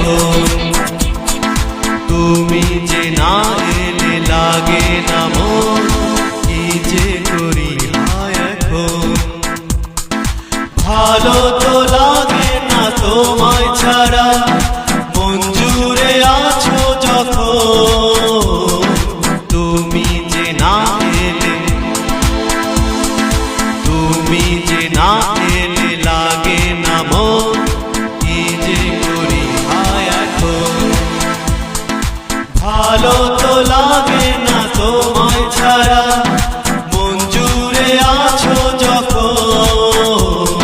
এখন, তুমি যে না এলে লাগে না মন, কি যে করি হায় এখন। ভালো তো লাগে না তোমায় ছাড়া, মন জুড়ে আছো যখন, তুমি যে না এলে, তুমি যে না এলে লাগে না মন, কি যে করি হায় এখন। ভালো তো লাগে না তোমায় ছাড়া, মন জুড়ে আছো যখন,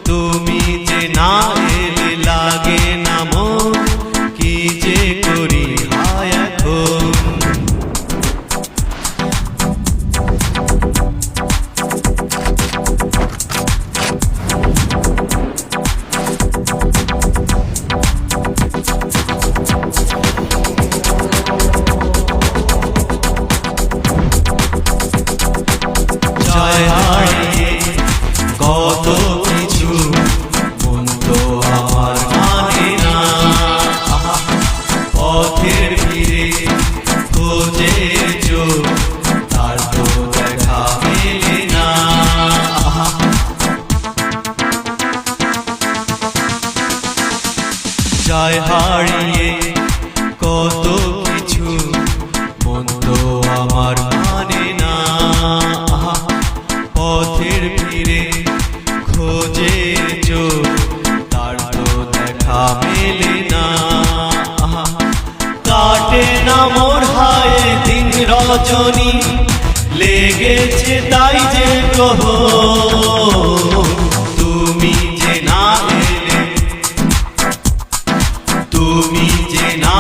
তুমি যে না এলে লাগে না মন, কি যে করি হায় এখন। যায় হারিয়ে কত কিছু, মন তো আমার মানে না, পথের ভিড়ে খোঁজে চোখ, তার তো দেখা মেলে না। যায় হারিয়ে কত কিছু, মন তো আমার মানে না, পথের ভিড়ে খোঁজে চোখ, তার তো দেখা মেলে না। কাটে না মোর হায় দিন রজনী, লেগেছে তাই যে গ্রহ, তুমি যে না এলে, তুমি যে না